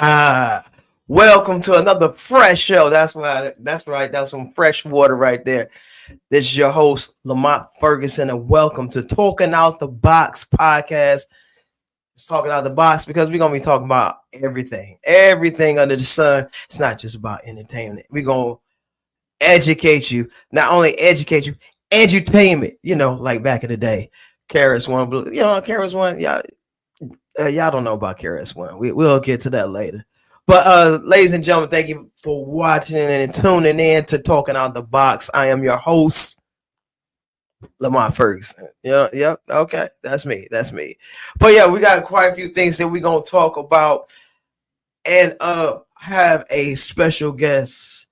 Ah, welcome to another fresh show. That's right. That's right. That was some fresh water right there. This is your host, Lamont Ferguson, and welcome to Talking Out the Box podcast. It's talking out the box because we're gonna be talking about everything under the sun. It's not just about entertainment. We're gonna educate you, not only educate you, edutainment. Like back in the day, Karis One, Karis One. Y'all don't know about KRS One. We'll get to that later. But ladies and gentlemen, thank you for watching and tuning in to Talking Out the Box. I am your host, Lamont Ferguson. Yep. Okay, that's me. That's me. But yeah, we got quite a few things that we're gonna talk about, and have a special guest.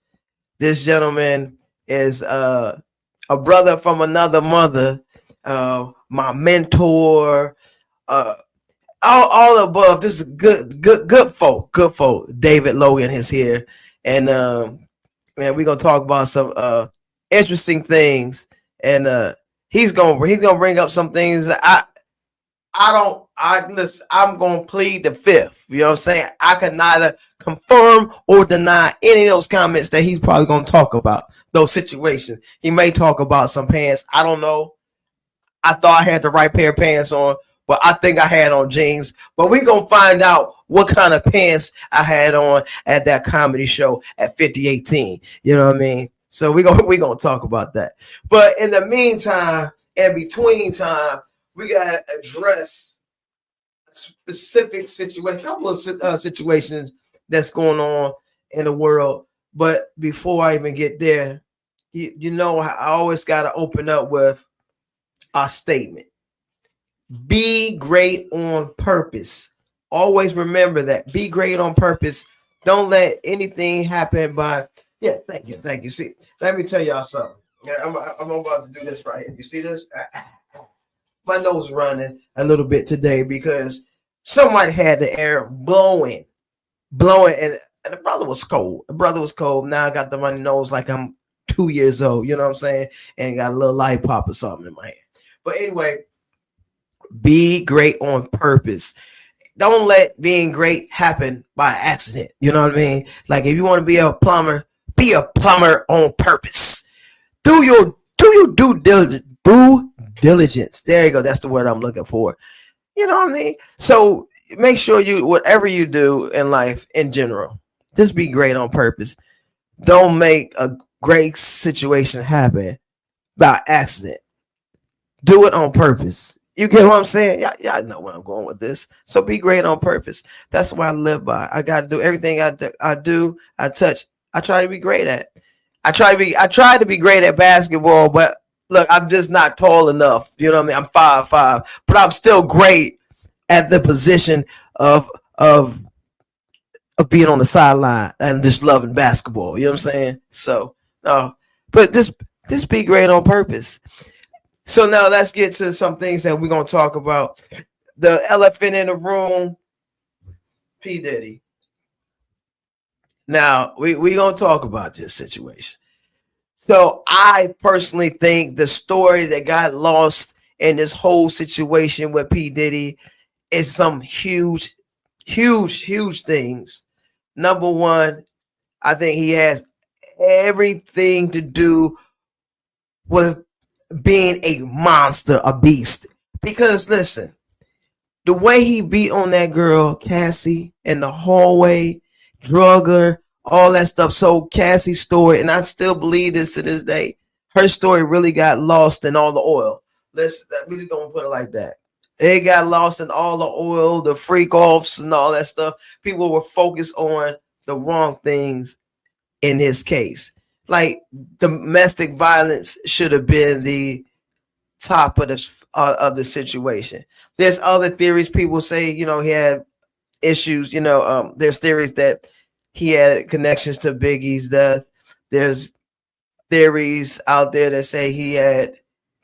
This gentleman is a brother from another mother, my mentor, uh, all above. This is good folk. Good folk. David Logan is here, and man, we're gonna talk about some interesting things, and he's gonna bring up some things that I don't. I listen. I'm gonna plead the fifth. You know what I'm saying? I can neither confirm or deny any of those comments that he's probably gonna talk about. Those situations. He may talk about some pants. I don't know. I thought I had the right pair of pants on, but I think I had on jeans. But we gonna find out what kind of pants I had on at that comedy show at 5018. You know what I mean? So we gonna talk about that. But in the meantime, in between time, we gotta address a specific situation, a couple of situations that's going on in the world. But before I even get there, I always gotta open up with our statement. Be great on purpose. Always remember that. Be great on purpose. Don't let anything happen by. Yeah, thank you, thank you. See, let me tell y'all something. Yeah, I'm about to do this right here. You see this? My nose running a little bit today because somebody had the air blowing, and the brother was cold. The brother was cold. Now I got the runny nose like I'm 2 years old. You know what I'm saying? And got a little lollipop or something in my hand. But anyway, be great on purpose. Don't let being great happen by accident. You know what I mean? Like if you want to be a plumber on purpose. Do your due diligence. There you go. That's the word I'm looking for. You know what I mean? So make sure whatever you do in life in general, just be great on purpose. Don't make a great situation happen by accident. Do it on purpose. You get what I'm saying? Y'all know where I'm going with this. So be great on purpose. That's what I live by. I got to do everything I touch. I try to be great at. I try to be great at basketball, but look, I'm just not tall enough. You know what I mean? I'm 5'5", but I'm still great at the position of of of being on the sideline and just loving basketball. You know what I'm saying? So no, but just be great on purpose. So now let's get to some things that we're gonna talk about. The elephant in the room, P Diddy. Now we gonna talk about this situation. So I personally think the story that got lost in this whole situation with P Diddy is some huge things. Number one, I think he has everything to do with being a monster, a beast. Because listen, the way he beat on that girl, Cassie, in the hallway, drug her, all that stuff. So Cassie's story, and I still believe this to this day, her story really got lost in all the oil. We just gonna put it like that. It got lost in all the oil, the freak offs and all that stuff. People were focused on the wrong things in his case. Like domestic violence should have been the top of the situation. There's other theories. People say, he had issues. There's theories that he had connections to Biggie's death. There's theories out there that say he had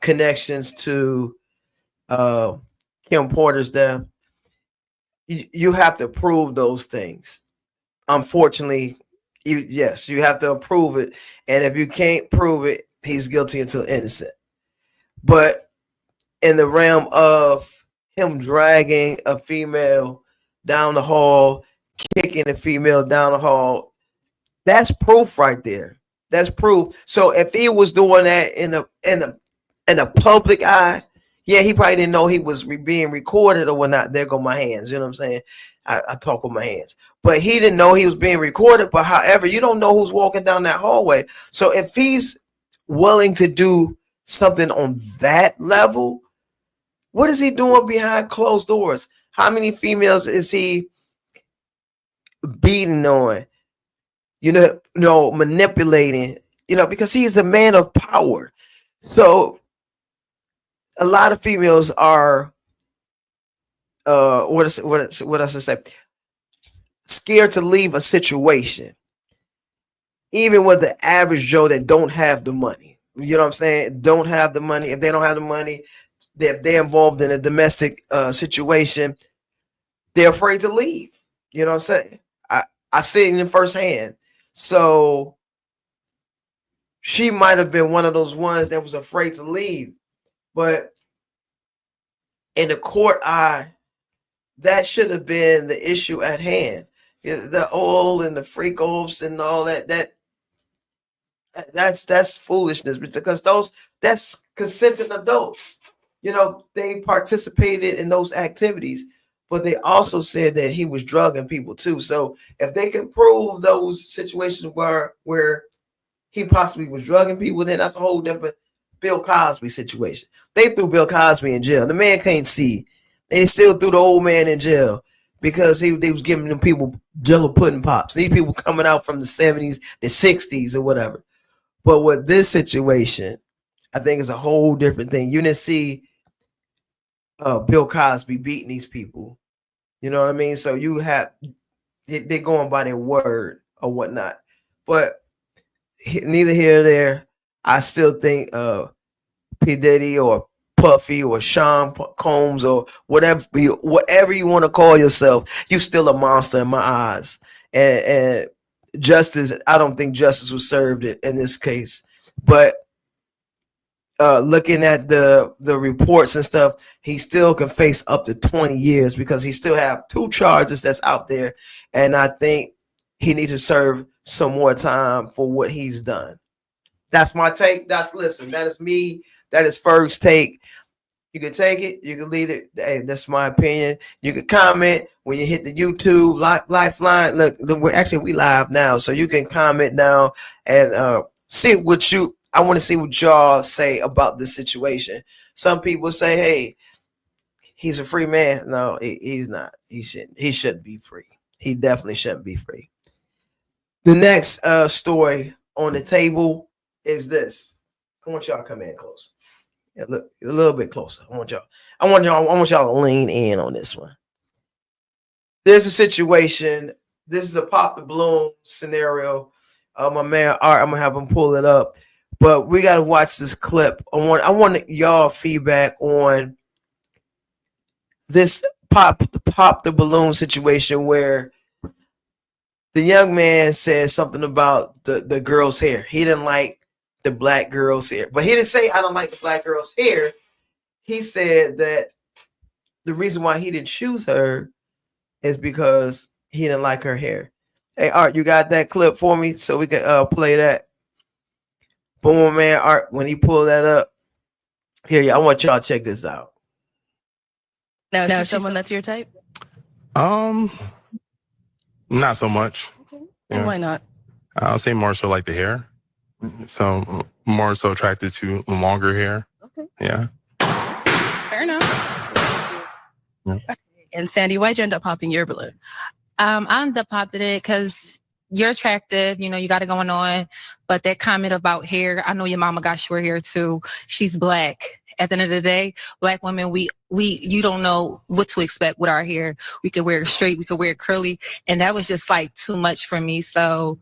connections to Kim Porter's death. You have to prove those things. Unfortunately, yes, you have to prove it. And if you can't prove it, he's guilty until innocent. But in the realm of him dragging a female down the hall, kicking a female down the hall. That's proof right there. That's proof. So if he was doing that in a public eye, yeah, he probably didn't know he was being recorded or whatnot. There go my hands. You know what I'm saying? I talk with my hands, but he didn't know he was being recorded. But however, you don't know who's walking down that hallway. So if he's willing to do something on that level, what is he doing behind closed doors? How many females is he beating on? Manipulating, because he is a man of power. So a lot of females are what else to say? Scared to leave a situation, even with the average Joe that don't have the money. You know what I'm saying? Don't have the money. If they don't have the money, if they're involved in a domestic situation, they're afraid to leave. You know what I'm saying? I see it in firsthand. So she might have been one of those ones that was afraid to leave. But in the court eye, that should have been the issue at hand. The oil and the freak offs and all that's foolishness, because that's consenting adults. They participated in those activities, but they also said that he was drugging people too. So if they can prove those situations where he possibly was drugging people, then that's a whole different Bill Cosby situation. They threw Bill Cosby in jail. The man can't see. They still threw the old man in jail because they was giving them people Jello pudding pops. These people coming out from the 70s, the 60s, or whatever. But with this situation, I think it's a whole different thing. You didn't see Bill Cosby beating these people. You know what I mean? So you have they're going by their word or whatnot. But neither here nor there. I still think P. Diddy or Puffy or Sean Combs or whatever you want to call yourself, you still a monster in my eyes. And justice, I don't think justice was served in this case. But looking at the reports and stuff, he still can face up to 20 years because he still have 2 charges that's out there. And I think he needs to serve some more time for what he's done. That's my take. Listen, that is me. That is Ferg's take. You can take it. You can leave it. Hey, that's my opinion. You can comment when you hit the YouTube Lifeline. Look, we live now, so you can comment now and see what I want to see what y'all say about this situation. Some people say, "Hey, he's a free man." No, he's not. He shouldn't be free. He definitely shouldn't be free. The next story on the table is this. I want y'all to come in close. Yeah, look a little bit closer. I want y'all to lean in on this one. There's a situation. This is a pop the balloon scenario. My man Art, I'm gonna have him pull it up. But we gotta watch this clip. I want y'all feedback on this pop the balloon situation where the young man said something about the girl's hair. He didn't like the black girl's hair. But he didn't say, I don't like the black girl's hair. He said that the reason why he didn't choose her is because he didn't like her hair. Hey, Art, you got that clip for me so we can play that? Boom, man, Art, when he pulled that up. Here, I want y'all to check this out. Now, is she someone that's your type? Not so much. Okay. And yeah. Why not? I'll say more so like the hair. So more so attracted to longer hair. Okay. Yeah. Fair enough. Yeah. And Sandy, why'd you end up popping your balloon? I ended up popping it because you're attractive, you got it going on. But that comment about hair, I know your mama got short hair too. She's black. At the end of the day, black women, you don't know what to expect with our hair. We could wear it straight, we could wear it curly. And that was just like too much for me. So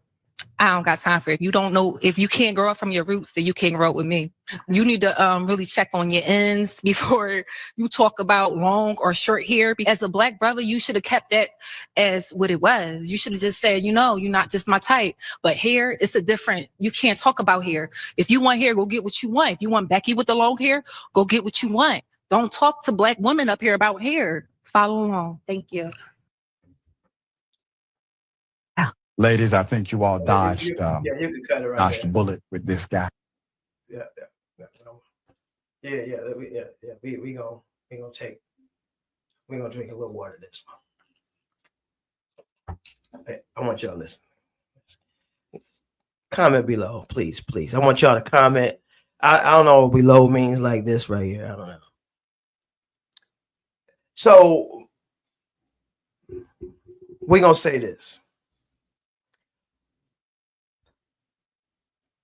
I don't got time for it. If you can't grow up from your roots, then you can't grow up with me. You need to really check on your ends before you talk about long or short hair. As a black brother, you should have kept that as what it was. You should have just said, you're not just my type. But hair, you can't talk about hair. If you want hair, go get what you want. If you want Becky with the long hair, go get what you want. Don't talk to black women up here about hair. Follow along. Thank you. Ladies, I think you all dodged you can cut it right dodged there. a bullet with this guy. Yeah. We gonna drink a little water this one. Hey, I want y'all to listen. Comment below, please. I want y'all to comment. I don't know what below means like this right here. I don't know. So we're gonna say this.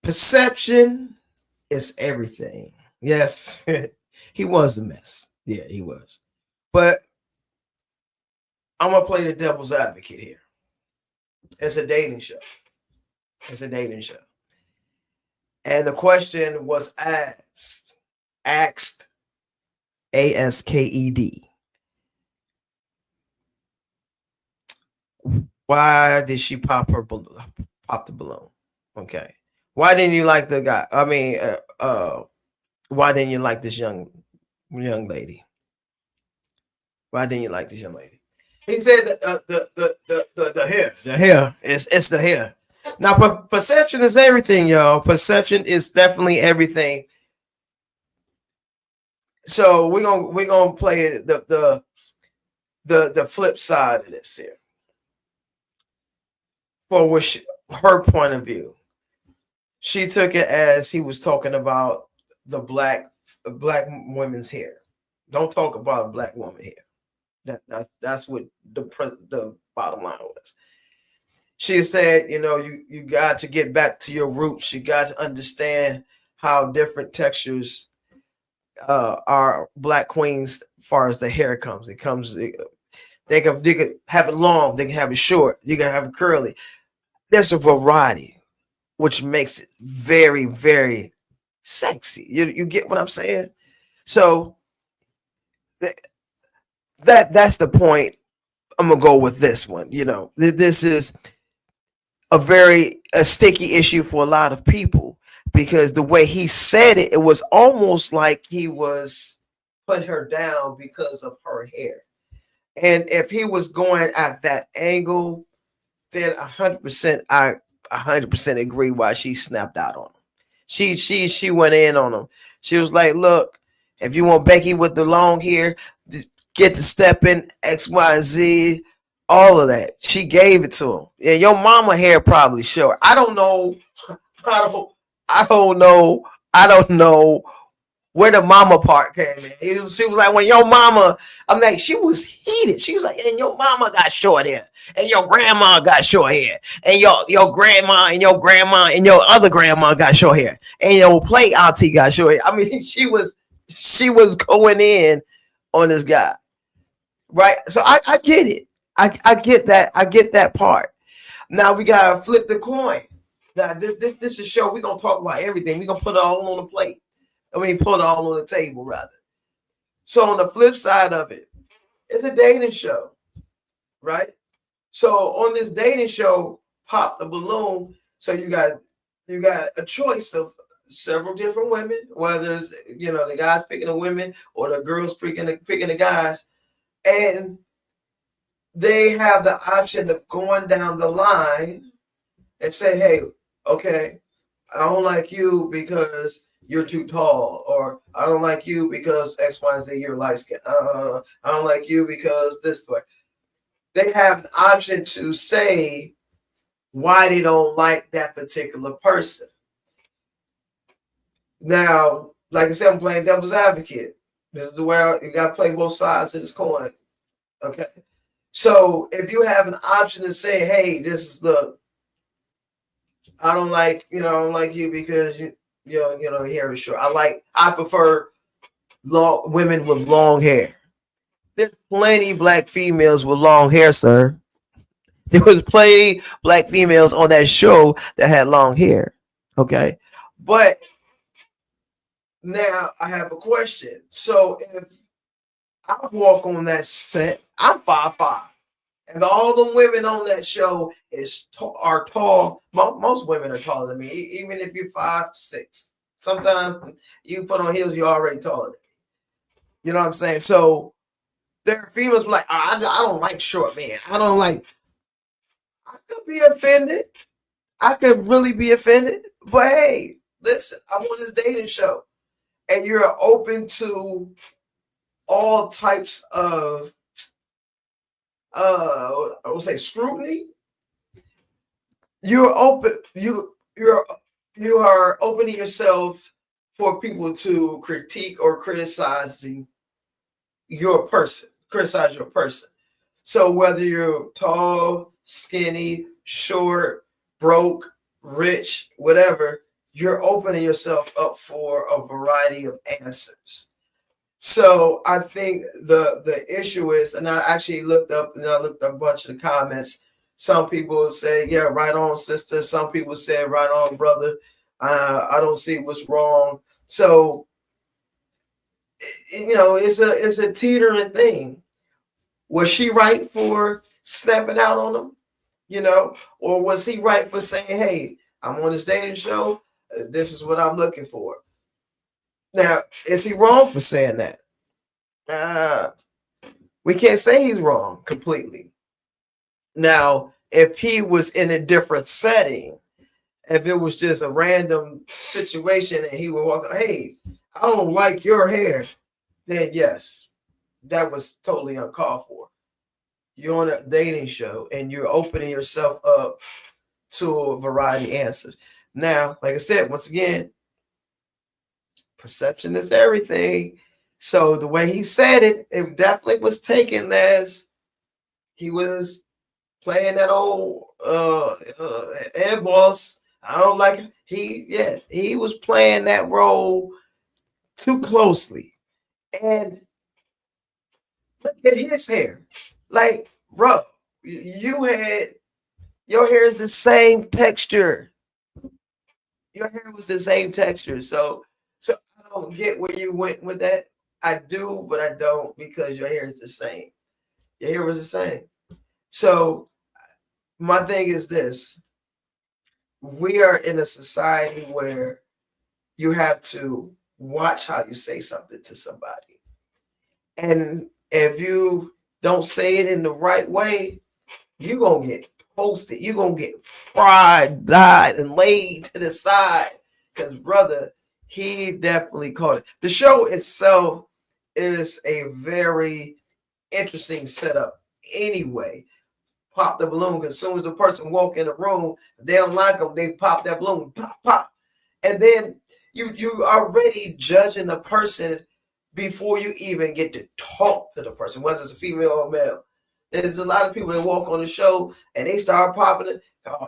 Perception is everything. Yes, he was a mess. Yeah, he was. But I'm gonna play the devil's advocate here. It's a dating show. And the question was asked, ASKED. Why did she pop the balloon? Okay. Why didn't you like the guy? I mean, why didn't you like this young lady? Why didn't you like this young lady? He said that the hair. It's the hair. Now, perception is everything, y'all. Perception is definitely everything. So we're gonna play the flip side of this here, for which her point of view. She took it as he was talking about the black women's hair. Don't talk about a black woman hair. That's what the bottom line was. She said, you got to get back to your roots. You got to understand how different textures are black queens as far as the hair comes. They could have it long, they can have it short, you can have it curly. There's a variety, which makes it very, very sexy. You get what I'm saying? So that's the point. I'm gonna go with this one. This is a sticky issue for a lot of people, because the way he said it, it was almost like he was putting her down because of her hair. And if he was going at that angle, then 100%, I 100% agree why she snapped out on him. She went in on him. She was like, look, if you want Becky with the long hair, get to stepping X, Y, and Z, all of that. She gave it to him. Yeah, your mama hair probably short. I don't know. I don't know where the mama part came in. She was like, when your mama, I'm like, she was heated. She was like, and your mama got short hair, and your grandma got short hair, and your grandma and your grandma and your other grandma got short hair, and your play auntie got short hair. I mean, she was going in on this guy, right? So I get it. I get that. I get that part. Now we gotta flip the coin. Now this is a show. We're gonna talk about everything. We're gonna put it all on the plate. Put it all on the table, rather. So on the flip side of it, it's a dating show, right? So on this dating show, pop the balloon. So you got a choice of several different women, whether it's the guys picking the women or the girls picking the guys, and they have the option of going down the line and say, hey, okay, I don't like you because you're too tall, or I don't like you because X, Y, and Z, you're light skinned. I don't like you because this way. They have the option to say why they don't like that particular person. Now, like I said, I'm playing devil's advocate. This is where you got to play both sides of this coin. Okay. So if you have an option to say, hey, look, I don't like you because your hair is short. I prefer women with long hair. There's plenty black females with long hair, sir. There was plenty black females on that show that had long hair. Okay. But now I have a question. So if I walk on that set, I'm 5'5". And all the women on that show are tall. Most women are taller than me, even if you're 5'6". Sometimes you put on heels, you're already taller than me. You know what I'm saying? So there are females like, I don't like short men. I be offended. I could really be offended. But hey, listen, I'm on this dating show, and you're open to all types of I would say scrutiny. You're open. You are opening yourself for people to critique or criticizing your person. Criticize your person. So whether you're tall, skinny, short, broke, rich, whatever, you're opening yourself up for a variety of answers. So I think the issue is, and I actually looked up a bunch of the comments. Some people say, "Yeah, right on, sister." Some people say, "Right on, brother." I don't see what's wrong. So it's a teetering thing. Was she right for snapping out on him? Or was he right for saying, "Hey, I'm on this dating show. This is what I'm looking for." Now, is he wrong for saying that? We can't say he's wrong completely. Now, if he was in a different setting, if it was just a random situation and he would walk, "Hey, I don't like your hair," then yes, that was totally uncalled for. You're on a dating show and you're opening yourself up to a variety of answers. Now, like I said, once again, perception is everything. So the way he said it, it definitely was taken as he was playing that old air boss. I don't like it. He was playing that role too closely. And look at his hair. Like, bro, you had your hair is the same texture. Your hair was the same texture. So I don't get where you went with that. I do, but I don't because your hair is the same. Your hair was the same. So my thing is this: we are in a society where you have to watch how you say something to somebody. And if you don't say it in the right way, you're going to get posted. You're going to get fried, dyed, and laid to the side. Because, brother, he definitely caught it. The show itself is a very interesting setup anyway. Pop the balloon. As soon as the person walk in the room, they don't like them, they pop that balloon. Pop, pop. And then you already judging the person before you even get to talk to the person, whether it's a female or male. There's a lot of people that walk on the show and they start popping it. Oh,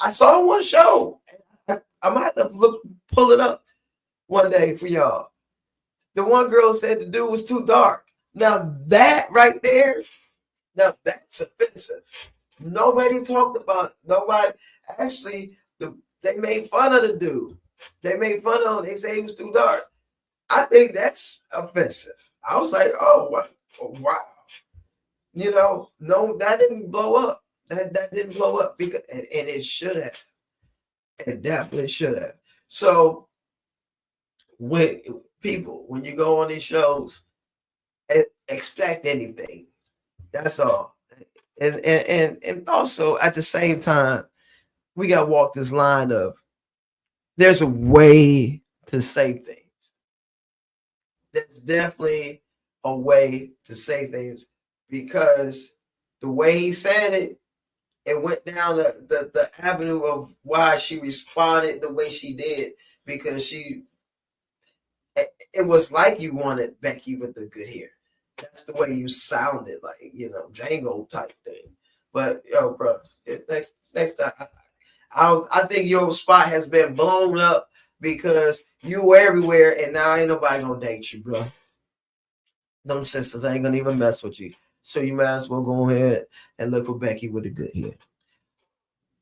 I saw one show. I might have to pull it up one day for y'all. The one girl said the dude was too dark. Now that right there, now that's offensive. Nobody talked about nobody. Actually, they made fun of the dude. They made fun of him. They say he was too dark. I think that's offensive. I was like, oh, wow. No, that didn't blow up. That didn't blow up because and it should have. It definitely should have. So when you go on these shows, expect anything. That's all. And also at the same time, we gotta walk this line of there's a way to say things. There's definitely a way to say things because the way he said it, it went down the avenue of why she responded the way she did because it was like you wanted Becky with the good hair. That's the way you sounded, like Django type thing. But bro, next time, I think your spot has been blown up because you were everywhere, and now ain't nobody gonna date you, bro. Them sisters ain't gonna even mess with you. So you might as well go ahead and look for Becky with the good hair.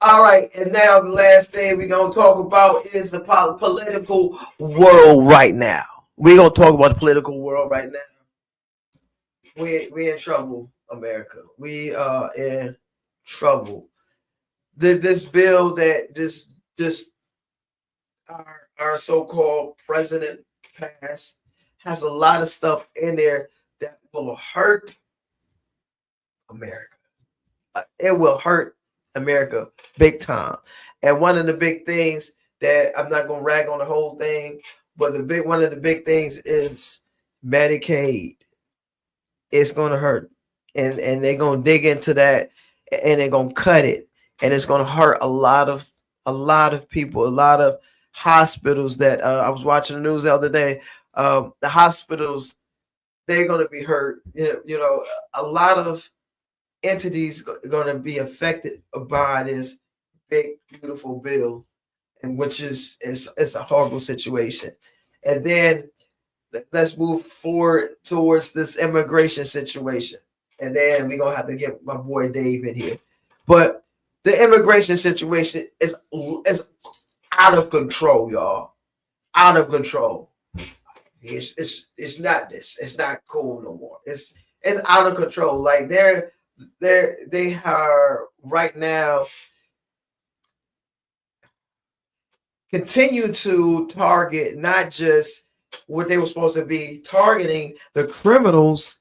All right, and now the last thing we're gonna talk about is the political world right now. We're gonna talk about the political world right now. We're in trouble, America. We are in trouble. This bill that just our so-called president passed has a lot of stuff in there that will hurt America. it will hurt America big time. And one of the big things that I'm not gonna rag on the whole thing, but one of the big things is Medicaid. It's gonna hurt, and they're gonna dig into that, and they're gonna cut it, and it's gonna hurt a lot of people, a lot of hospitals that I was watching the news the other day. The hospitals, they're gonna be hurt. A lot of entities going to be affected by this big beautiful bill, and which is it's a horrible situation. And then let's move forward towards this immigration situation, and then we're gonna have to get my boy Dave in here. But the immigration situation is out of control, y'all. Out of control. It's not this. It's not cool no more. It's out of control. Like they are right now continue to target not just what they were supposed to be targeting, the criminals.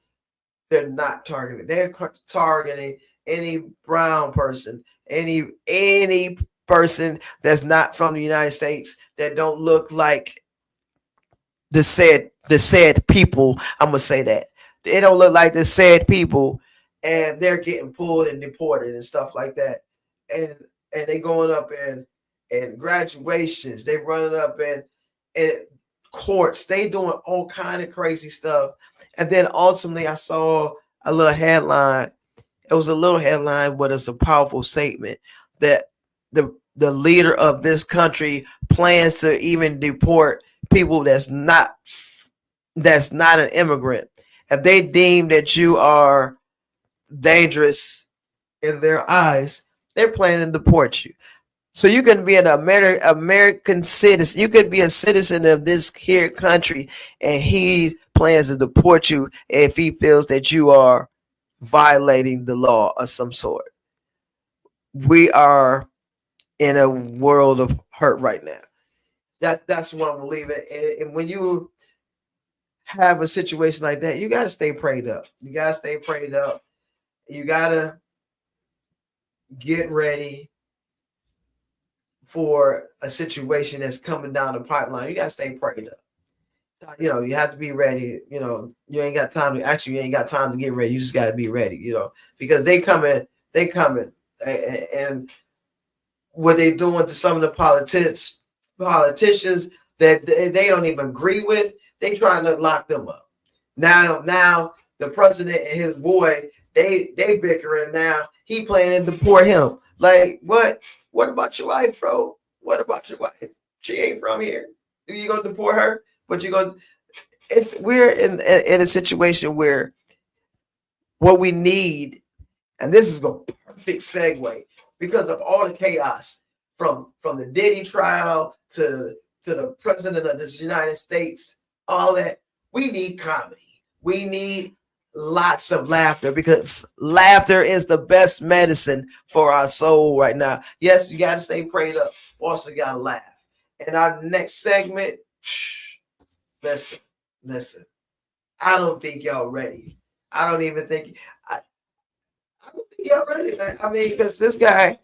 They're not targeting. They're targeting any brown person, any person that's not from the United States, that don't look like the said people. I'm gonna say that they don't look like the said people, and they're getting pulled and deported and stuff like that. And they going up in graduations. They running up in courts. They doing all kind of crazy stuff. And then ultimately, I saw a little headline. It was a little headline, but it's a powerful statement that the leader of this country plans to even deport people that's not an immigrant. If they deem that you are dangerous in their eyes, they're planning to deport you. So you can be an American citizen. You could be a citizen of this here country, and he plans to deport you if he feels that you are violating the law of some sort. We are in a world of hurt right now. That's what I'm gonna leave it. And when you have a situation like that, you gotta stay prayed up. You gotta stay prayed up. You gotta get ready for a situation that's coming down the pipeline. You gotta stay prayed up. You have to be ready. You ain't got time to get ready. You just gotta be ready, because they coming, and what they doing to some of the politicians that they don't even agree with, they trying to lock them up. Now the president and his boy, they bickering now. He planning to deport him. Like, what about your wife, bro? What about your wife? She ain't from here. You gonna deport her? But we're in a situation where what we need, and this is a perfect segue, because of all the chaos from the Diddy trial to the president of the United States, all that, we need comedy. We need lots of laughter, because laughter is the best medicine for our soul right now. Yes, you got to stay prayed up. Also got to laugh. And our next segment, listen. I don't think y'all ready. I don't think y'all ready. I mean, because this guy,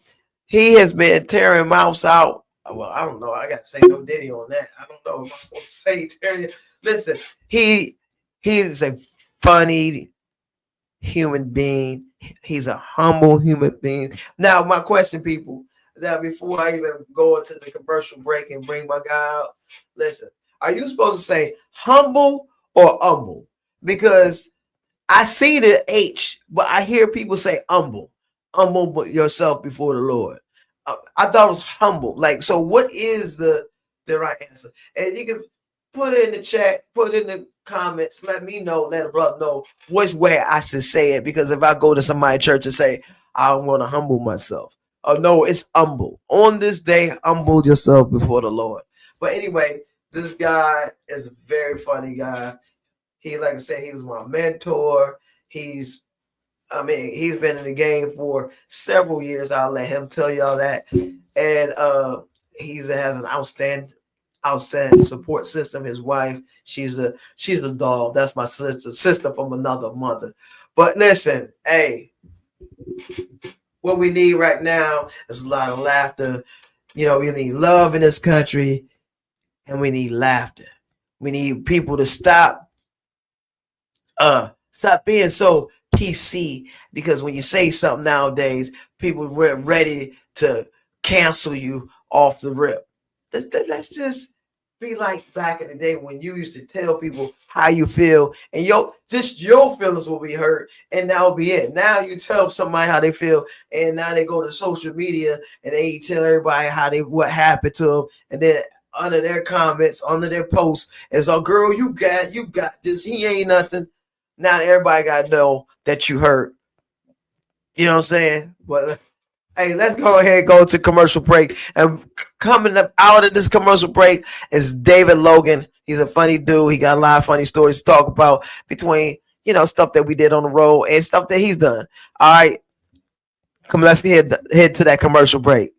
he has been tearing mouths out. Well, I don't know. I got to say no Diddy on that. I don't know if I'm supposed to say tearing. Listen, he is a funny human being. He's a humble human being. Now, my question, people, that before I even go into the commercial break and bring my guy out, listen, are you supposed to say humble or humble? Because I see the H, but I hear people say humble. Humble yourself before the Lord. I thought it was humble. Like, so what is the right answer? And you can put it in the chat, put it in the comments, let me know, let a brother know which way I should say it. Because if I go to somebody's church and say, I want to humble myself. Oh, no, it's humble. On this day, humble yourself before the Lord. But anyway, this guy is a very funny guy. He, like I said, he was my mentor. He's been in the game for several years. I'll let him tell y'all that. And he has an outstanding support system. His wife, she's a doll. That's my sister from another mother. But listen, hey, what we need right now is a lot of laughter. You know, we need love in this country, and we need laughter. We need people to stop being so PC, because when you say something nowadays, people are ready to cancel you off the rip. Let's just be like back in the day when you used to tell people how you feel, and your feelings will be hurt, and that'll be it. Now you tell somebody how they feel, and now they go to social media and they tell everybody what happened to them, and then under their comments, under their posts, is, "Oh, girl, you got this. He ain't nothing." Now everybody got to know that you hurt. You know what I'm saying? But hey, let's go ahead and go to commercial break. And coming up out of this commercial break is David Logan. He's a funny dude. He got a lot of funny stories to talk about between, stuff that we did on the road and stuff that he's done. All right. Let's head to that commercial break.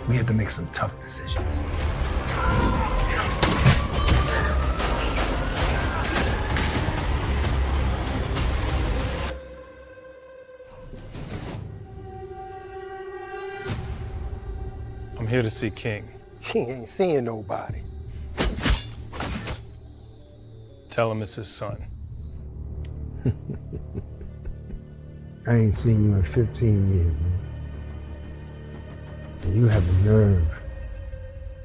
We had to make some tough decisions. I'm here to see King. King ain't seeing nobody. Tell him it's his son. I ain't seen you in 15 years, man. And you have the nerve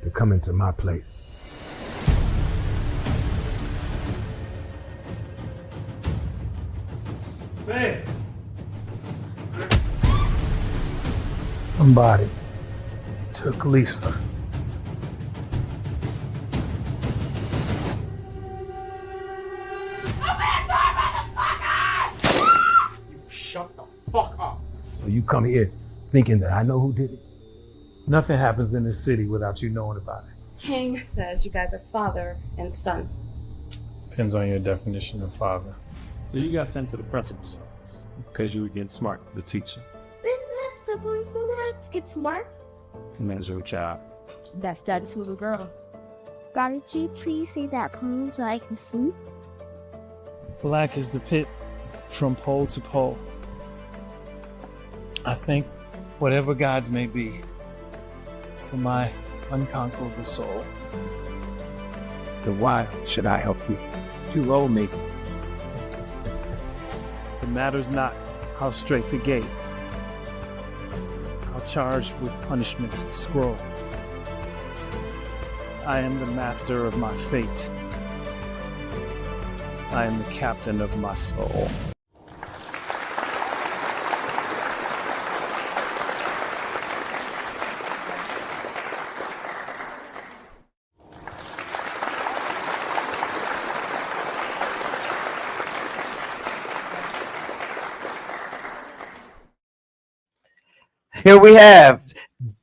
to come into my place. Man! Somebody took Lisa. Shut the fuck up. So you come here thinking that I know who did it? Nothing happens in this city without you knowing about it. King says you guys are father and son. Depends on your definition of father. So you got sent to the principal's office because you were getting smart with the teacher. Isn't that the boys do that to get smart? And that's your child. That's Dad's little girl. God, could you please say that clean so I can see? Black is the pit from pole to pole. I think whatever gods may be, for my unconquerable soul. Then why should I help you? You roll me. It matters not how straight the gate, how charged with punishments the scroll. I am the master of my fate. I am the captain of my soul. Here we have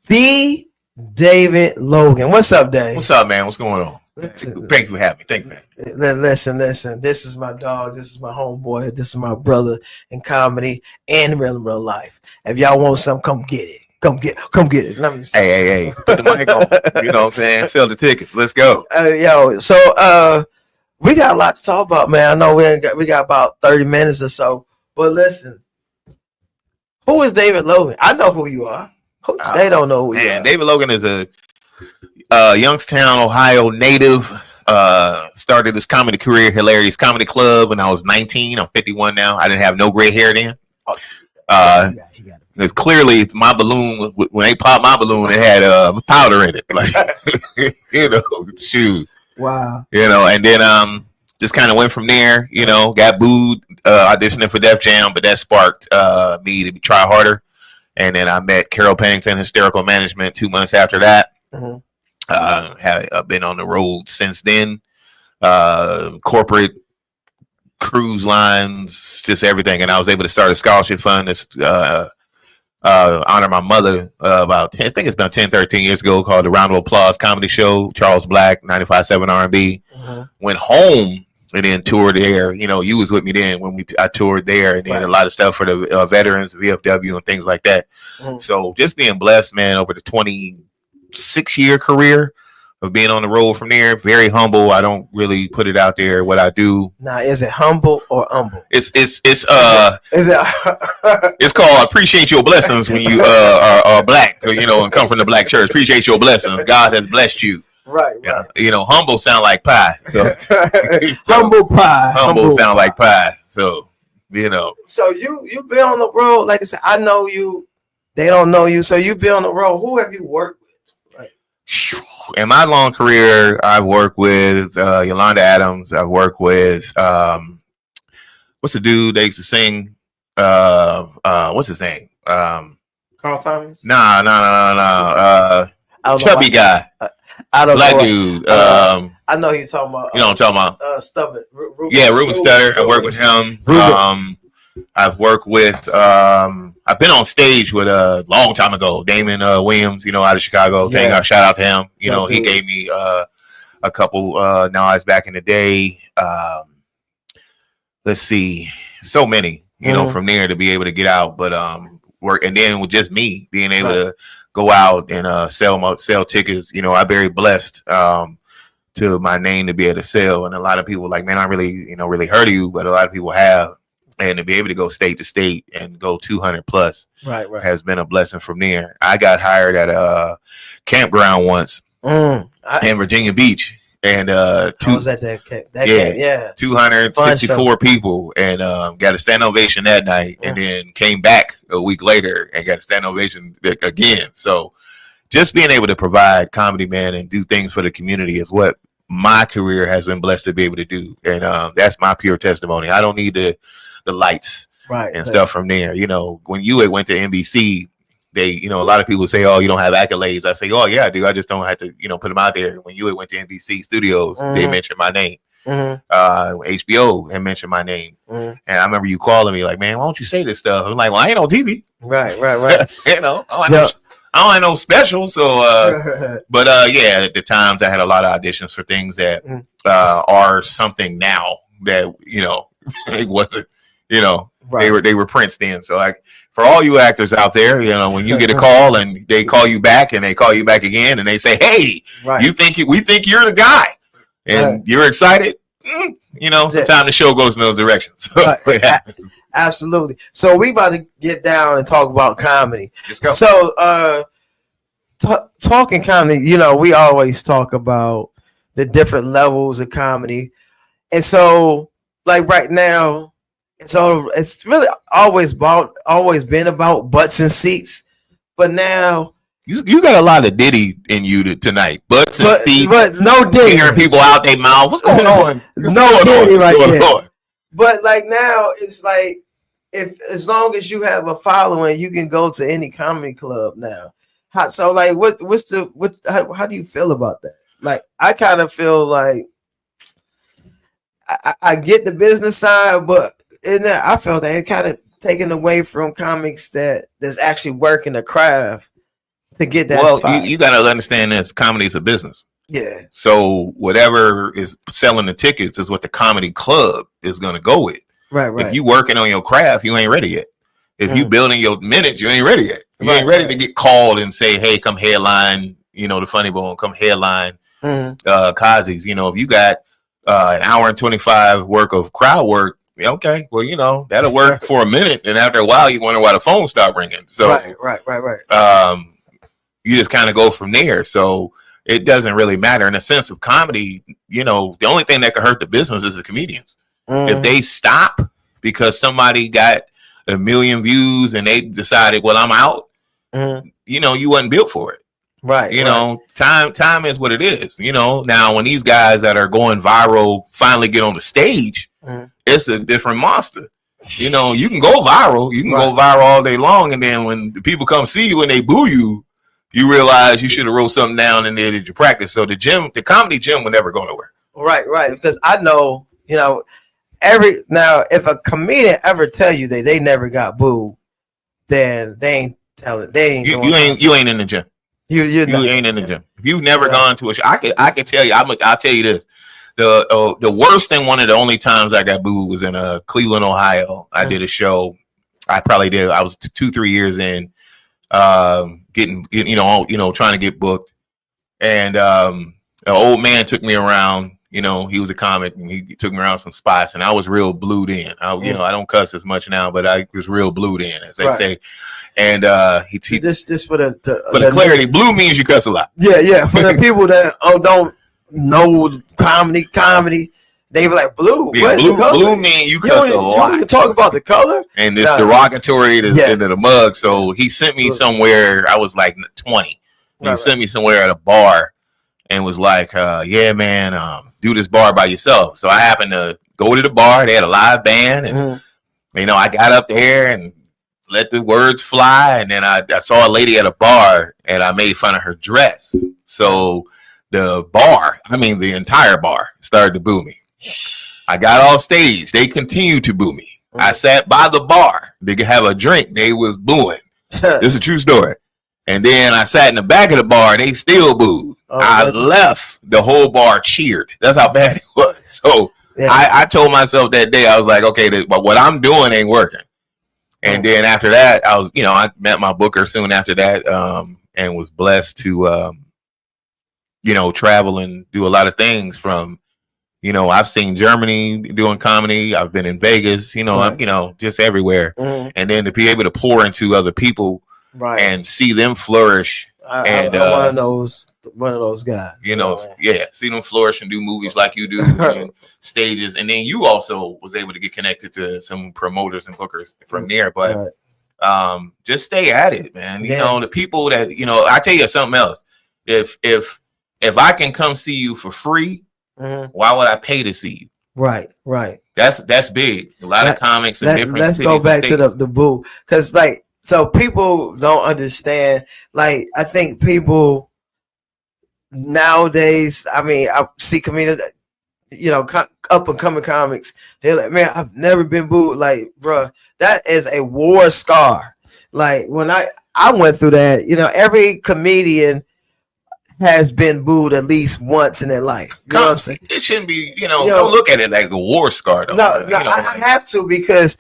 the David Logan. What's up, Dave? What's up, man? What's going on? Thank you for having me. Thank you, man. Listen. This is my dog. This is my homeboy. This is my brother in comedy and in real life. If y'all want something, come get it. Come get it. Let me say. Hey. Put the mic on. You know what I'm saying? Sell the tickets. Let's go. So we got a lot to talk about, man. I know we got about 30 minutes or so. But listen, who is David Logan? I know who you are. They don't know who you are. David Logan is a Youngstown, Ohio native. Started his comedy career, Hilarious Comedy Club, when I was 19. I'm 51 now. I didn't have no gray hair then. Because clearly my balloon, when they popped my balloon, it had powder in it, like shoes. Wow. And then just kind of went from there. Got booed auditioning for Def Jam, but that sparked me to try harder. And then I met Carol Pennington, Hysterical Management, 2 months after that. Mm-hmm. Have been on the road since then. Corporate, cruise lines, just everything. And I was able to start a scholarship fund to honor my mother I think it's about 10, 13 years ago, called the Round of Applause Comedy Show. Charles Black, 95.7 R&B. Went home and then toured there. You know, you was with me then when I toured there, and then a lot of stuff for the veterans, VFW, and things like that. So just being blessed, man, over the 26-year career of being on the road from there. Very humble. I don't really put it out there what I do. Now, is it humble or humble? It's called appreciate your blessings when you are black, you know, and come from the black church. Appreciate your blessings. God has blessed you. Right. Yeah. You know, humble sound like pie. So. Humble pie. Humble sound like pie. So, you know. So you been on the road, like I said. I know you. They don't know you. So you've been on the road. Who have you worked with? Right. In my long career, I've worked with Yolanda Adams. I've worked with what's the dude they used to sing? What's his name? Carl Thomas? No. Chubby guy. I don't Black know. Dude. I know you're talking about. You know what I'm talking about? Stuff it. Ruben Stutter. I worked with him. I've worked with. I've been on stage with a long time ago, Damon Williams. You know, out of Chicago. Yeah. Shout out to him. You know, he gave me a couple nods back in the day. Let's see, so many. You know, from there to be able to get out, but work, and then with just me being able to go out and sell tickets. You know, I'm very blessed to my name to be able to sell, and a lot of people like, man, I really heard of you, but a lot of people have, and to be able to go state to state and go 200 plus, right, has been a blessing from there. I got hired at a campground once in Virginia Beach. And I was at that 264 people, and got a stand ovation that night, and then came back a week later and got a stand ovation again. So just being able to provide comedy, man, and do things for the community is what my career has been blessed to be able to do, and that's my pure testimony. I don't need the lights and stuff from there. You know, when you went to NBC, they, you know, a lot of people say, oh, you don't have accolades. I say, oh, yeah, I do. I just don't have to, you know, put them out there. When you went to NBC Studios, they mentioned my name. HBO had mentioned my name. And I remember you calling me like, man, why don't you say this stuff? I'm like, well, I ain't on TV. Right. You know, I don't know special. So, but yeah, at the times I had a lot of auditions for things that are something now that, you know, it wasn't, you know, they were prints then. So like, for all you actors out there, you know, when you get a call and they call you back and they call you back again and they say, hey, we think you're the guy, and you're excited, you know, sometimes the show goes in those directions. So, absolutely. So we about to get down and talk about comedy. Let's go. So talking comedy, you know, we always talk about the different levels of comedy. And so like right now, so it's really always been about butts and seats, but now you got a lot of Diddy in you tonight. Butts and seats, but no Diddy. Hearing people out their mouth. What's going on? No Diddy right there. But like now, it's like as long as you have a following, you can go to any comedy club now. How do you feel about that? Like I kind of feel like I get the business side, but I felt that it kind of taken away from comics that's actually working the craft to get that. Well, you got to understand this: comedy is a business. Yeah. So whatever is selling the tickets is what the comedy club is going to go with. Right. If you working on your craft, you ain't ready yet. If you building your minutes, you ain't ready yet. You ain't ready to get called and say, "Hey, come headline." You know, the Funny Bone, come headline. Kazi's. You know, if you got an hour and 25 work of crowd work. Okay, well, you know, that'll work for a minute, and after a while, you wonder why the phone stopped ringing. So, right. You just kind of go from there. So it doesn't really matter in the sense of comedy. You know, the only thing that could hurt the business is the comedians. If they stop because somebody got 1 million views and they decided, well, I'm out. You know, you wasn't built for it. Right. You know, time is what it is. You know, now when these guys that are going viral finally get on the stage. It's a different monster. You know, you can go viral. You can go viral all day long. And then when the people come see you and they boo you, you realize you should have wrote something down in there that you practice. So the comedy gym will never go nowhere. Right. Because I know, if a comedian ever tell you that they never got booed, then they ain't telling. They ain't. You ain't in the gym. You ain't in the gym. If you've never gone to a show, I can tell you. I'll tell you this. The worst thing. One of the only times I got booed was in Cleveland, Ohio. I did a show. I was 2-3 years in, getting trying to get booked, and an old man took me around. He was a comic, and he took me around some spots, and I was real blued in. I don't cuss as much now, but I was real blued in, as they say. And he this for the clarity, blue means you cuss a lot. Yeah. For the people that don't know comedy, they be like blue. Yeah, blue mean you cuss a lot. You can talk about the color, and it's derogatory into the mug. So he sent me somewhere. I was like 20. He sent me somewhere at a bar, and was like, "Yeah, man, do this bar by yourself." So I happened to go to the bar. They had a live band, and I got up there and let the words fly. And then I saw a lady at a bar, and I made fun of her dress. So the entire bar started to boo me. I got off stage. They continued to boo me. I sat by the bar. They could have a drink. They was booing. This is a true story. And then I sat in the back of the bar. They still booed. I left. The whole bar cheered. That's how bad it was. So I told myself that day, I was like, okay, but what I'm doing ain't working. And then after that, I met my booker soon after that, and was blessed to, travel and do a lot of things from, I've seen Germany doing comedy. I've been in Vegas, I'm, just everywhere. And then to be able to pour into other people and see them flourish. I'm one of those guys. See them flourish and do movies like you do and stages. And then you also was able to get connected to some promoters and bookers from there. But just stay at it, man. The people that, I tell you something else. If I can come see you for free, why would I pay to see you? Right. That's big. A lot of comics and different. Let's go back to the boo, because so people don't understand. I think people nowadays, I see comedians, up and coming comics. They're like, man, I've never been booed. Like, bro, that is a war scar. Like when I went through that, every comedian has been booed at least once in their life. You know what I'm saying? It shouldn't be, don't look at it like a war scar though. No, I have to, because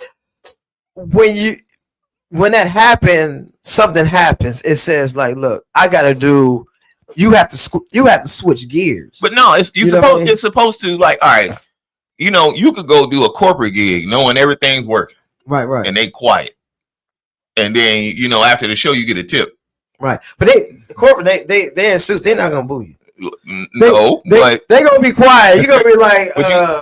when that happens, something happens. It says like, look, I gotta do. You have to switch gears. But no, it's supposed to, like, all right, you could go do a corporate gig knowing everything's working, right, and they quiet, and then after the show you get a tip, right. But the corporate they in suits, they're not gonna boo you. But they're gonna be quiet. You're gonna be like,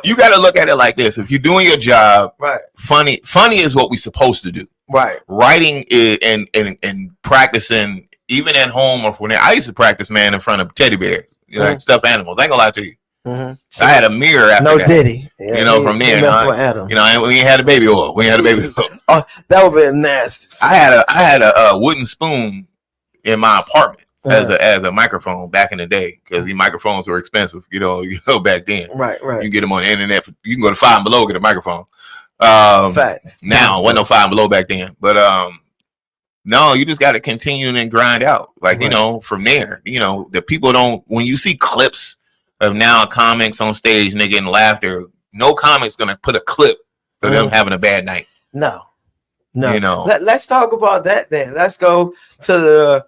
you got to look at it like this: if you're doing your job, right, funny is what we're supposed to do. Right. Writing and practicing, even at home or when I used to practice, man, in front of teddy bears, like stuffed animals. I ain't gonna lie to you. So I had a mirror after that. Diddy. From there. And we ain't had a baby oil. Oh, that would be nasty. I had a wooden spoon in my apartment as a microphone back in the day, because these microphones were expensive, back then. Right. You get them on the internet. You can go to Five and Below, get a microphone. Facts. Now wasn't no Five Below back then, but no, you just got to continue and grind out, like from there. The people don't, when you see clips of now comics on stage and they getting laughter, no comic's gonna put a clip of them having a bad night. No. Let's talk about that then. Let's go to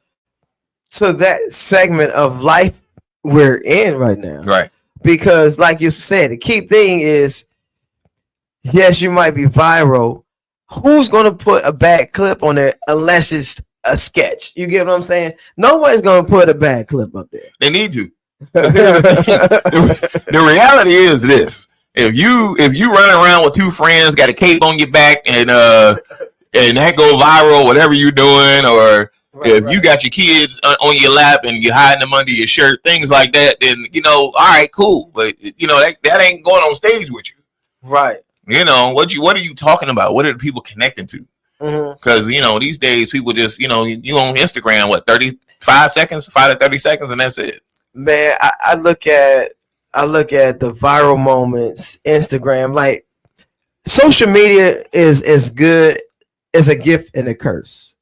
that segment of life we're in right now, right? Because like you said, the key thing is, yes, you might be viral. Who's going to put a bad clip on there unless it's a sketch? You get what I'm saying? Nobody's going to put a bad clip up there. They need to. The reality is this: if you run around with two friends, got a cape on your back, and that go viral, whatever you're doing, or if you got your kids on your lap and you're hiding them under your shirt, things like that, then all right, cool. But that ain't going on stage with you, right? What are you talking about? What are the people connecting to? Because these days people just you on Instagram 35 seconds, 5 to 30 seconds, and that's it. Man, I look at the viral moments, Instagram, like social media is good. It's a gift and a curse.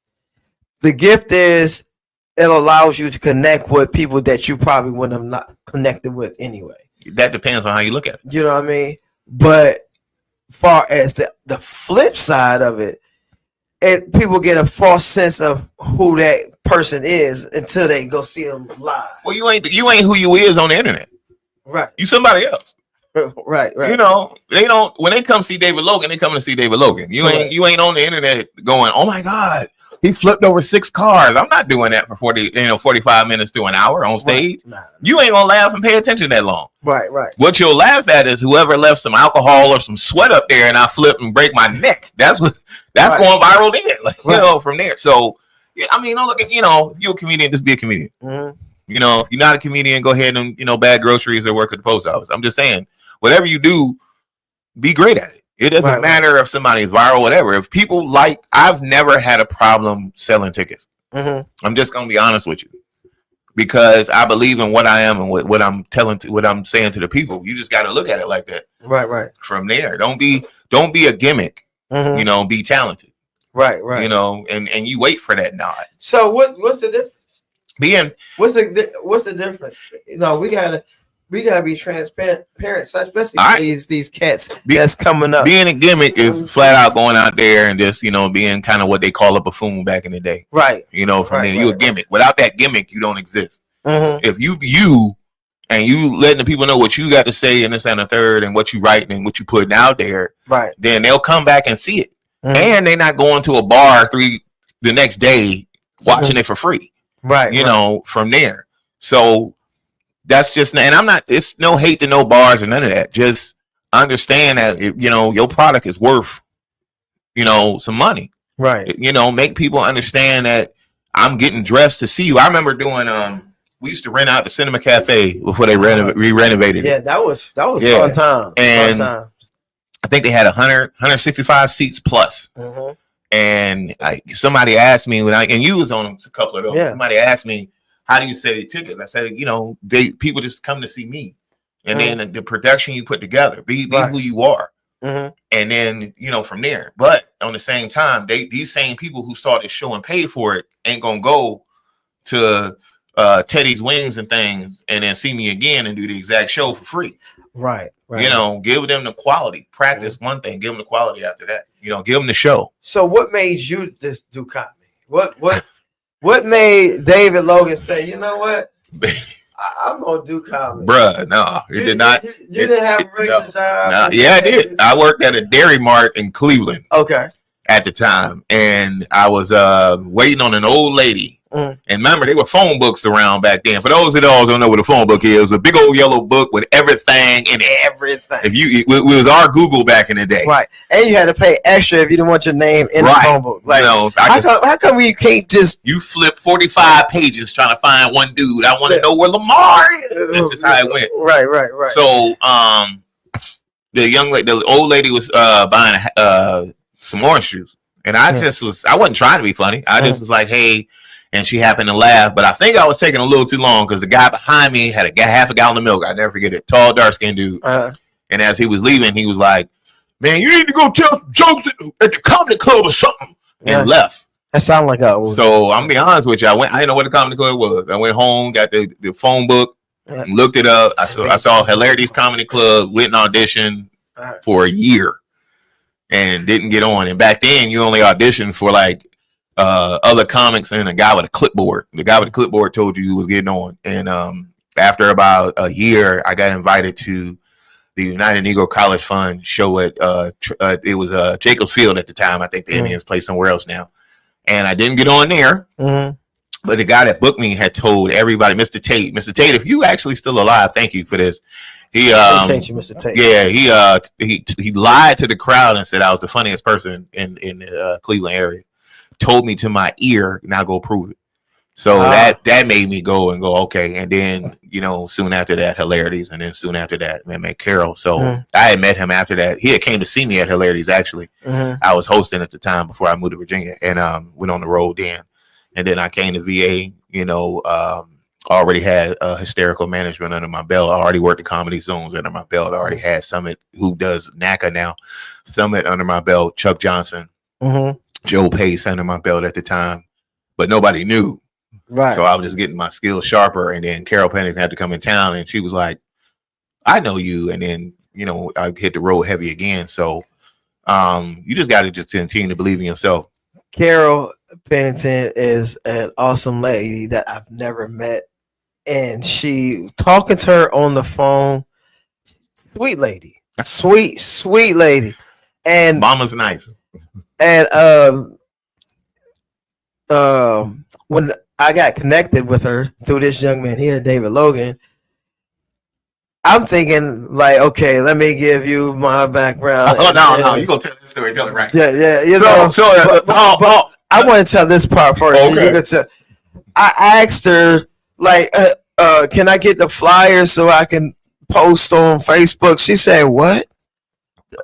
The gift is it allows you to connect with people that you probably wouldn't have not connected with anyway. That depends on how you look at it. You know what I mean? But far as the flip side of it, people get a false sense of who that person is until they go see them live. Well, you ain't who you is on the internet. Right. You somebody else. Right. They don't when they come see David Logan, they come to see David Logan. You ain't on the internet going, oh my God, he flipped over 6 cars. I'm not doing that for 45 minutes to an hour on stage. Right. Nah. You ain't gonna laugh and pay attention that long. Right. What you'll laugh at is whoever left some alcohol or some sweat up there and I flip and break my neck. That's going viral then. From there. So I mean, look at you're a comedian, just be a comedian. Mm-hmm. If you're not a comedian, go ahead and bag groceries or work at the post office. I'm just saying, whatever you do, be great at it. It doesn't matter if somebody's viral, whatever. If people I've never had a problem selling tickets. Mm-hmm. I'm just gonna be honest with you, because I believe in what I am and what I'm saying to the people. You just got to look at it like that. Right. From there, don't be a gimmick. Mm-hmm. Be talented. Right. And you wait for that nod. So what's the difference? What's the difference? We gotta be transparent, especially these cats that's coming up. Being a gimmick is flat out going out there and just being kind of what they call a buffoon back in the day. Right. From there, you a gimmick. Without that gimmick, you don't exist. Mm-hmm. If you and you letting the people know what you got to say in this and the third and what you writing and what you putting out there, right? Then they'll come back and see it, and they're not going to a bar the next day watching it for free. Right. From there. So that's just, and I'm not, it's no hate to no bars or none of that. Just understand that, your product is worth, some money. Right. Make people understand that I'm getting dressed to see you. I remember doing, we used to rent out the Cinema Cafe before they re-renovated it. Yeah, that was fun time. And I think they had 165 seats plus. Mm-hmm. And somebody asked me and you was on a couple of those. Yeah. Somebody asked me, how do you sell tickets? I said, people just come to see me, and then the production you put together, be who you are, and then from there. But on the same time, these same people who saw this show and paid for it ain't gonna go to Teddy's Wings and things and then see me again and do the exact show for free. Right. Give them the quality. Practice one thing, give them the quality after that. Give them the show. So what made you just do comedy? What made David Logan say, you know what? I'm gonna do comedy. Bruh, no, it did not. You didn't have a regular job? No, yeah, I did. I worked at a Dairy Mart in Cleveland. Okay. At the time. And I was waiting on an old lady. And remember, there were phone books around back then. For those that don't know what a phone book is, it was a big old yellow book with everything in everything. It was our Google back in the day, right? And you had to pay extra if you didn't want your name in the phone book. Like, how come we can't just flip 45 pages trying to find one dude? I want to know where Lamar is. That's just how it went. Right. So, the old lady was buying some orange juice, and I wasn't trying to be funny. I just was like, hey. And she happened to laugh, but I think I was taking a little too long because the guy behind me had half a gallon of milk. I never forget it. Tall, dark-skinned dude. And as he was leaving, he was like, "Man, you need to go tell some jokes at the comedy club or something." And left. That sounded like that. So I'm gonna be honest with you. I didn't know what the comedy club was. I went home, got the phone book, looked it up. I saw Hilarities Comedy Club, went and auditioned for a year, and didn't get on. And back then, you only auditioned for other comics and a guy with a clipboard. The guy with the clipboard told you he was getting on. And after about a year, I got invited to the United Negro College Fund show at it was Jacobs Field at the time. I think the Indians play somewhere else now. And I didn't get on there. But the guy that booked me had told everybody, Mr. Tate, if you actually still alive, thank you for this. He thank you, Mr. Tate. Yeah, he lied to the crowd and said I was the funniest person in the Cleveland area. Told me to my ear, now go prove it. So that made me go, okay. And then, soon after that, Hilarities. And then soon after that, I met Carol. So I had met him after that. He had came to see me at Hilarities, actually. I was hosting at the time before I moved to Virginia, and went on the road then. And then I came to VA, already had hysterical management under my belt. I already worked the Comedy Zones under my belt. I already had Summit, who does NACA now, Summit under my belt, Chuck Johnson, Joe Pace under my belt at the time. But nobody knew. Right. So I was just getting my skills sharper. And then Carol Pennington had to come in town, and she was like, I know you. And then, I hit the road heavy again. So you just got to just continue to believe in yourself. Carol Pennington is an awesome lady that I've never met. And talking to her on the phone, sweet lady, sweet lady. And mama's nice. And when I got connected with her through this young man here, David Logan, I'm thinking like, okay, let me give you my background. No, you gonna tell this story, tell it right. Yeah, but I want to tell this part first. Okay. I asked her like, can I get the flyer so I can post on Facebook? She said, what?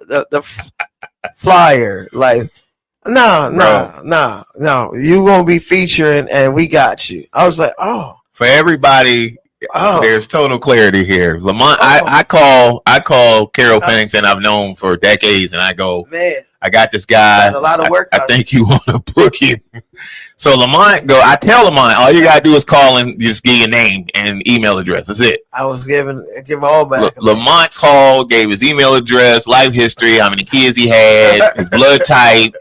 The flyer, like. No. You gonna be featuring, and we got you. I was like, oh. For everybody, there's total clarity here. Lamont, I call Carol Pennington. I've known for decades, and I go, man, I got this guy. Got a lot of work. I think you want to book him. So Lamont I tell Lamont, all you gotta do is call and just give your name and email address. That's it. I was giving all back. Lamont called, gave his email address, life history, how many kids he had, his blood type,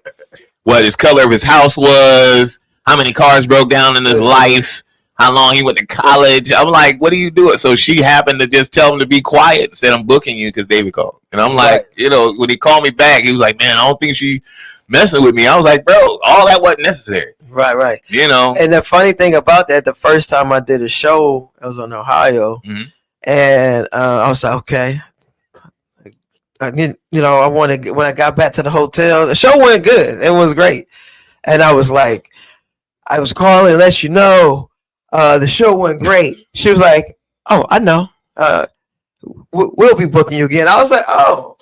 what his color of his house was, how many cars broke down in his life, how long he went to college. I'm like, what are you doing? So she happened to just tell him to be quiet and said, I'm booking you because David called. And I'm like, when he called me back, he was like, man, I don't think she messing with me. I was like, bro, all that wasn't necessary. Right. And the funny thing about that, the first time I did a show, it was in Ohio, and I was like, okay. I wanted, when I got back to the hotel, the show went good. It was great. And I was like, I was calling to let you know, the show went great. She was like, oh, I know. We'll be booking you again. I was like, oh,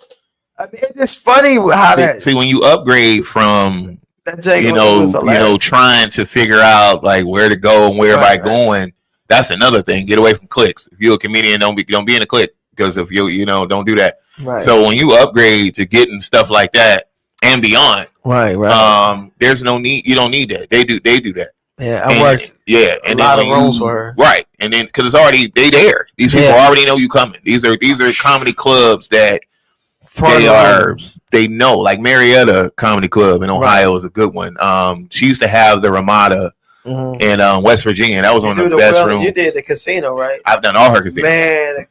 I mean, it's funny how see when you upgrade from trying to figure out like where to go and where am I going. That's another thing. Get away from clicks. If you're a comedian, don't be in a click, because if you don't do that. Right. So when you upgrade to getting stuff like that and beyond, right. There's no need. You don't need that. They do that. Yeah, I worked. Yeah, and a lot of rooms for her. Right, and then because it's already they there. These people already know you coming. These are comedy clubs that they know. Like Marietta Comedy Club in Ohio is a good one. She used to have the Ramada in West Virginia. That was one of the best rooms. You did the casino, right? I've done all her casinos. Man,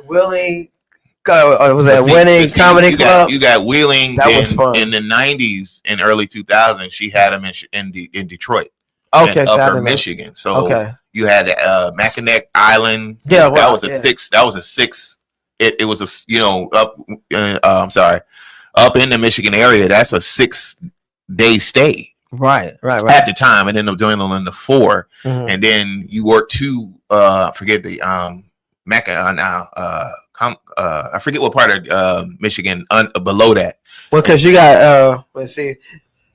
Willing. Was that Winning Comedy Club? You got Wheeling. That was fun. In the 90s and early 2000s. She had them in Detroit. Okay, Upper Michigan. So you had Mackinac Island. Yeah, that was a 6. That was a 6. It was up in the Michigan area. That's a 6-day stay. Right. At the time, and ended up doing them in the 4, and then you work 2. Forget the I forget what part of Michigan below that. Well, because you got let's see,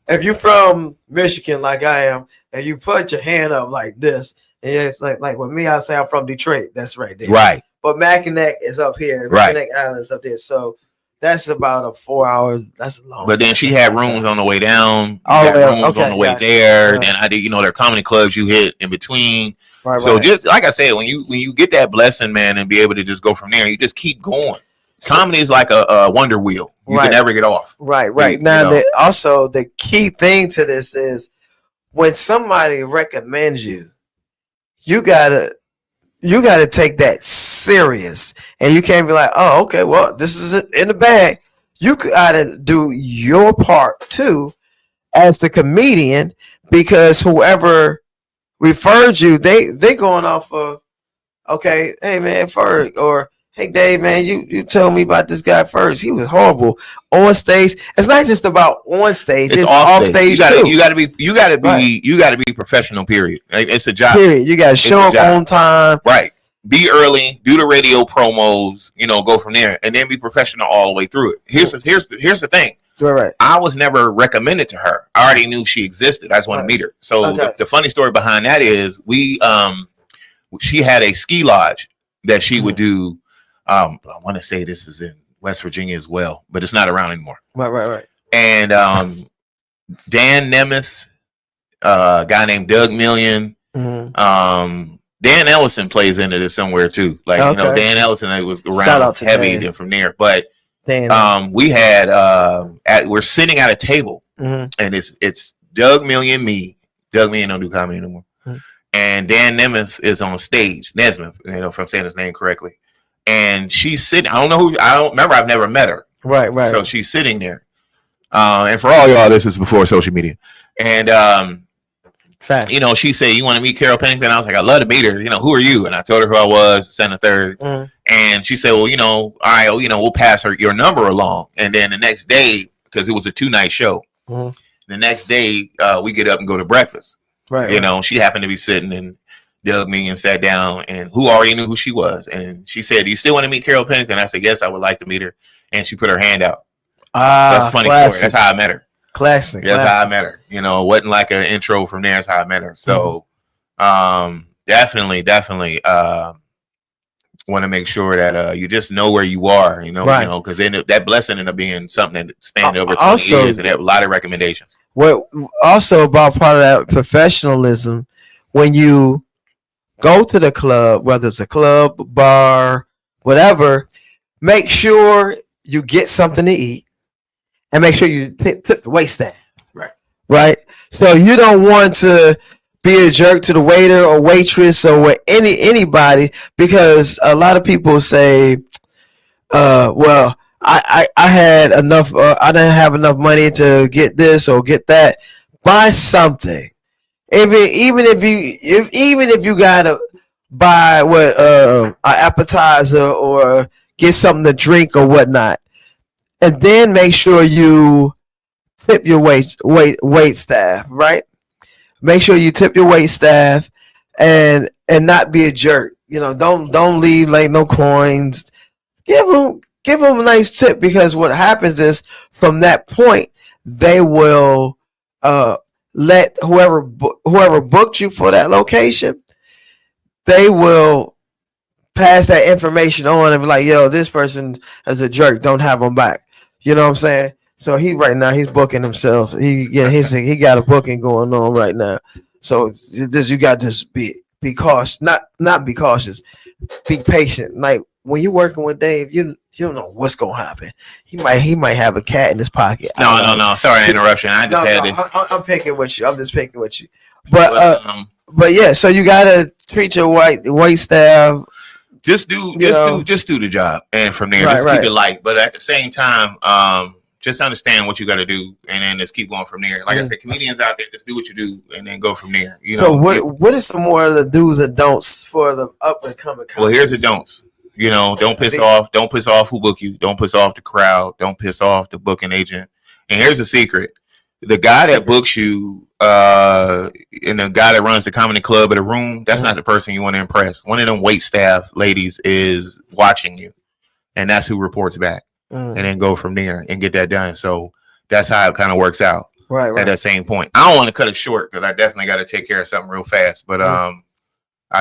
if you're from Michigan like I am, and you put your hand up like this, and it's like with me, I say I'm from Detroit. That's right there. Right. But Mackinac is up here. Mackinac Island is up there. So that's about a 4 hour. That's long. But then she had rooms on the way down. Rooms on the way there. And I did, there are comedy clubs you hit in between. So just like I said, when you get that blessing, man, and be able to just go from there, you just keep going. Comedy is like a wonder wheel. You can never get off. Right. Now, also the key thing to this is when somebody recommends you, you gotta take that serious, and you can't be like, oh, okay, well, this is it in the bag. You gotta do your part too, as the comedian, because whoever referred you, they going off of, okay, hey man, Ferg, or hey Dave, man, you told me about this guy first. He was horrible on stage. It's not just about on stage; it's off stage too. You gotta be professional. Period. It's a job. Period. You gotta show up on time. Right. Be early. Do the radio promos. Go from there, and then be professional all the way through it. Here's the thing. Right. I was never recommended to her. I already knew she existed. I just wanted to meet her. So the funny story behind that is she had a ski lodge that she would do. I want to say this is in West Virginia as well, but it's not around anymore. Right. And Dan Nemeth, a guy named Doug Million, Dan Ellison plays into this somewhere too. Dan Ellison was around heavy then from there. But we had we're sitting at a table, and it's Doug Million, me. Doug Million don't do comedy anymore, and Dan Nemeth is on stage. Nesmith, if I'm saying his name correctly. And she's sitting. I don't remember. I've never met her. Right. So she's sitting there. And for all y'all, this is before social media. And she said, "You want to meet Carol Pennington?" I was like, "I'd love to meet her. Who are you?" And I told her who I was, Senate Third. And she said, "Well, all right, we'll pass her your number along." And then the next day, because it was a 2-night show, the next day we get up and go to breakfast. Right. She happened to be sitting and Doug me and sat down, and who already knew who she was. And she said, "Do you still want to meet Carol Pennington?" I said, "Yes, I would like to meet her." And she put her hand out. That's a funny story. That's how I met her. Classic. That's how I met her. It wasn't like an intro from there. That's how I met her. So definitely want to make sure that you just know where you are, because then that blessing ended up being something that spanned over 20 years, and they have a lot of recommendations. Well, also about part of that professionalism, when you go to the club, whether it's a club, bar, whatever, make sure you get something to eat and make sure you tip the waitstaff. Right. So you don't want to be a jerk to the waiter or waitress or anybody, because a lot of people say, well, I had enough, I didn't have enough money to get this or get that. Buy something. Even if you gotta buy an appetizer or get something to drink or whatnot, and then make sure you tip your wait staff, right? Make sure you tip your wait staff and not be a jerk. Don't leave like no coins. Give them a nice tip, because what happens is from that point they will let whoever booked you for that location, they will pass that information on and be like, "Yo, this person is a jerk. Don't have them back." You know what I'm saying? So he's booking himself. He got a booking going on right now. So you got to just be cautious, not be cautious, be patient. Like when you're working with Dave, you don't know what's gonna happen. He might have a cat in his pocket. No. Sorry, interruption. I just had it. I'm picking with you. I'm just picking with you. But yeah. So you gotta treat your white staff. Just do the job, and from there, keep it light. But at the same time, just understand what you got to do, and then just keep going from there. Like I said, comedians out there, just do what you do, and then go from there. What are some more of the do's and don'ts for the up and coming? Well, here's the don'ts. Don't piss off. Don't piss off who book you. Don't piss off the crowd. Don't piss off the booking agent. And here's the secret: the guy that books you, and the guy that runs the comedy club at a room, that's not the person you want to impress. One of them wait staff ladies is watching you, and that's who reports back. And then go from there and get that done. So that's how it kind of works out. Right. At that same point, I don't want to cut it short because I definitely got to take care of something real fast. But I'm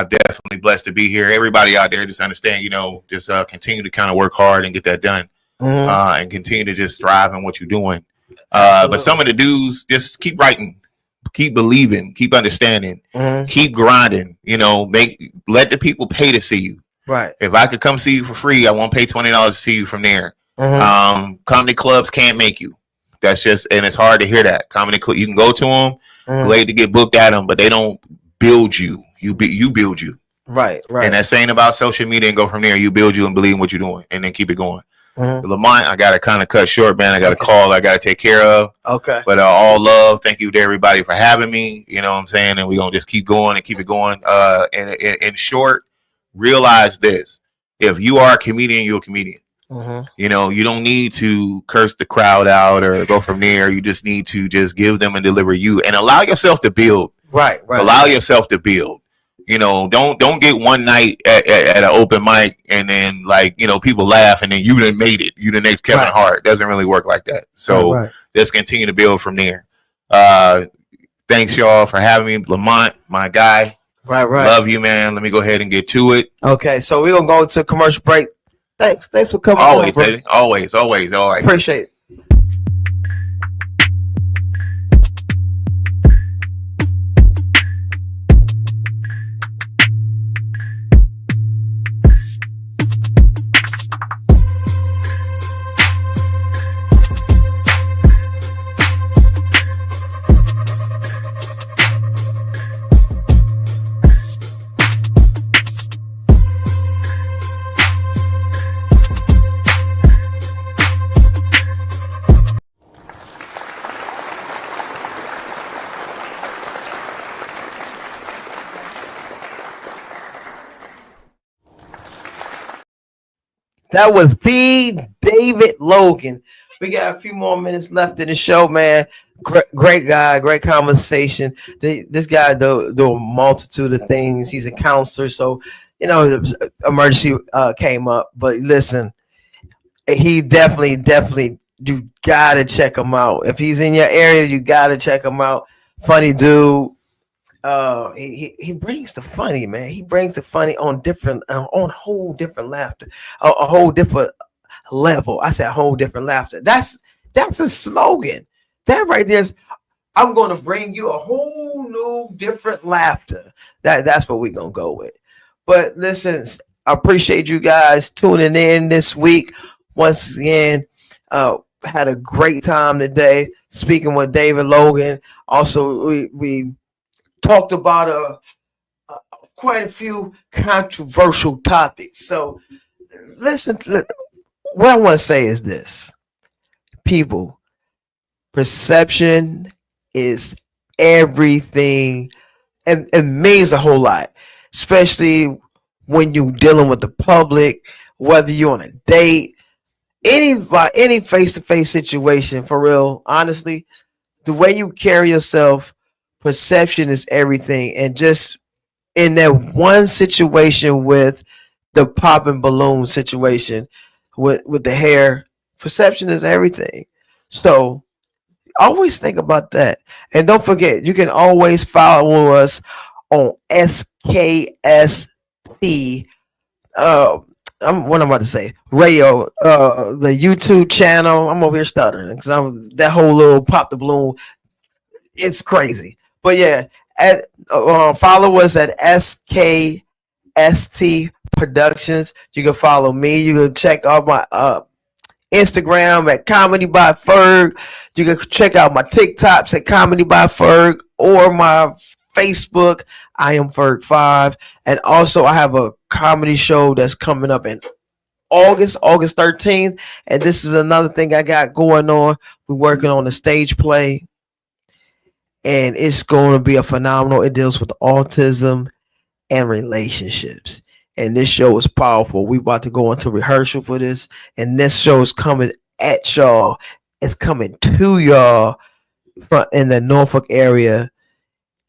definitely blessed to be here. Everybody out there, just understand, just continue to kind of work hard and get that done, and continue to just thrive in what you're doing. But some of the dudes, just keep writing, keep believing, keep understanding, keep grinding. Let the people pay to see you. Right. If I could come see you for free, I won't pay $20 to see you from there. Comedy clubs can't make you. That's just, and it's hard to hear that. Comedy club, you can go to them, glad to get booked at them, but they don't build you. You build you. Right. And that's saying about social media and go from there. You build you and believe in what you're doing, and then keep it going. Lamont, I got to kind of cut short, man. I got a call I got to take care of. Okay. But all love. Thank you to everybody for having me. You know what I'm saying? And we're going to just keep going and keep it going. And in short, realize this. If you are a comedian, you're a comedian. You know, you don't need to curse the crowd out or go from there. You just need to just give them and deliver you and allow yourself to build. Right. Allow yourself to build. You know, don't get one night at an open mic and then like, you know, people laugh and then you done made it. You the next Kevin Hart. It doesn't really work like that. So let's continue to build from there. Thanks y'all for having me. Lamont, my guy. Right. Love you, man. Let me go ahead and get to it. Okay, so we're gonna go to commercial break. Thanks for coming. Always, baby. Always. All right. Appreciate it. That was the David Logan. We got a few more minutes left in the show, man. Great guy, great conversation. This guy do a multitude of things. He's a counselor, so you know the emergency came up. But listen, he definitely you gotta check him out. If he's in your area, you gotta check him out. Funny dude. He brings the funny, man. He brings the funny on different, on a whole different laughter, a whole different level. I said a whole different laughter. That's a slogan. That right there is, I'm going to bring you a whole new different laughter. That's what we're going to go with. But listen, I appreciate you guys tuning in this week. Once again, had a great time today speaking with David Logan. Also, we talked about quite a few controversial topics. So listen, what I want to say is this. People, perception is everything and it means a whole lot, especially when you're dealing with the public, whether you're on a date, any face-to-face situation. For real, honestly, the way you carry yourself, perception is everything. And just in that one situation with the popping balloon situation with the hair, perception is everything. So always think about that. And don't forget, you can always follow us on SKST. What I'm about to say, radio, the YouTube channel. I'm over here stuttering because that whole little pop the balloon, it's crazy. But yeah, follow us at SKST Productions. You can follow me. You can check out my Instagram at Comedy by Ferg. You can check out my TikToks at Comedy by Ferg or my Facebook. I am Ferg5. And also I have a comedy show that's coming up in August 13th. And this is another thing I got going on. We're working on a stage play. And it's going to be a phenomenal. It deals with autism and relationships. And this show is powerful. We about to go into rehearsal for this. And this show is coming at y'all. It's coming to y'all in the Norfolk area.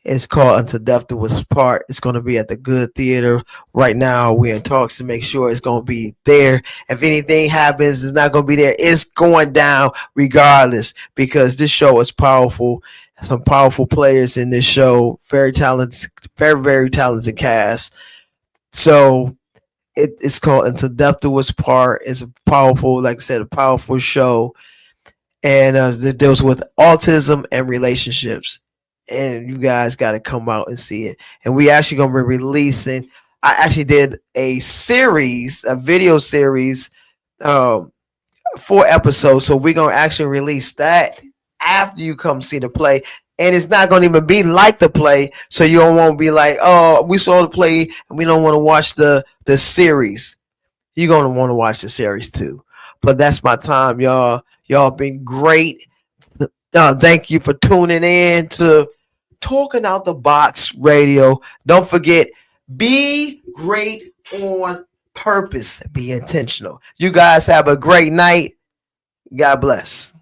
It's called Until Death Do Us Part. It's going to be at the Good Theater. Right now, we're in talks to make sure it's going to be there. If anything happens, it's not going to be there. It's going down regardless because this show is powerful. Some powerful players in this show. Very talented, very talented cast. So it's called Until Death Do Us Part. It's a powerful, like I said, a powerful show. And it deals with autism and relationships. And you guys got to come out and see it. And we actually going to be releasing. I actually did a video series, 4 episodes. So we're going to actually release that after you come see the play. And it's not going to even be like the play. So you don't want to be like, oh, we saw the play and we don't want to watch the series. You're going to want to watch the series too. But that's my time, y'all. Y'all been great. Thank you for tuning in to Talking Out the Box Radio. Don't forget, be great on purpose, be intentional. You guys have a great night. God bless.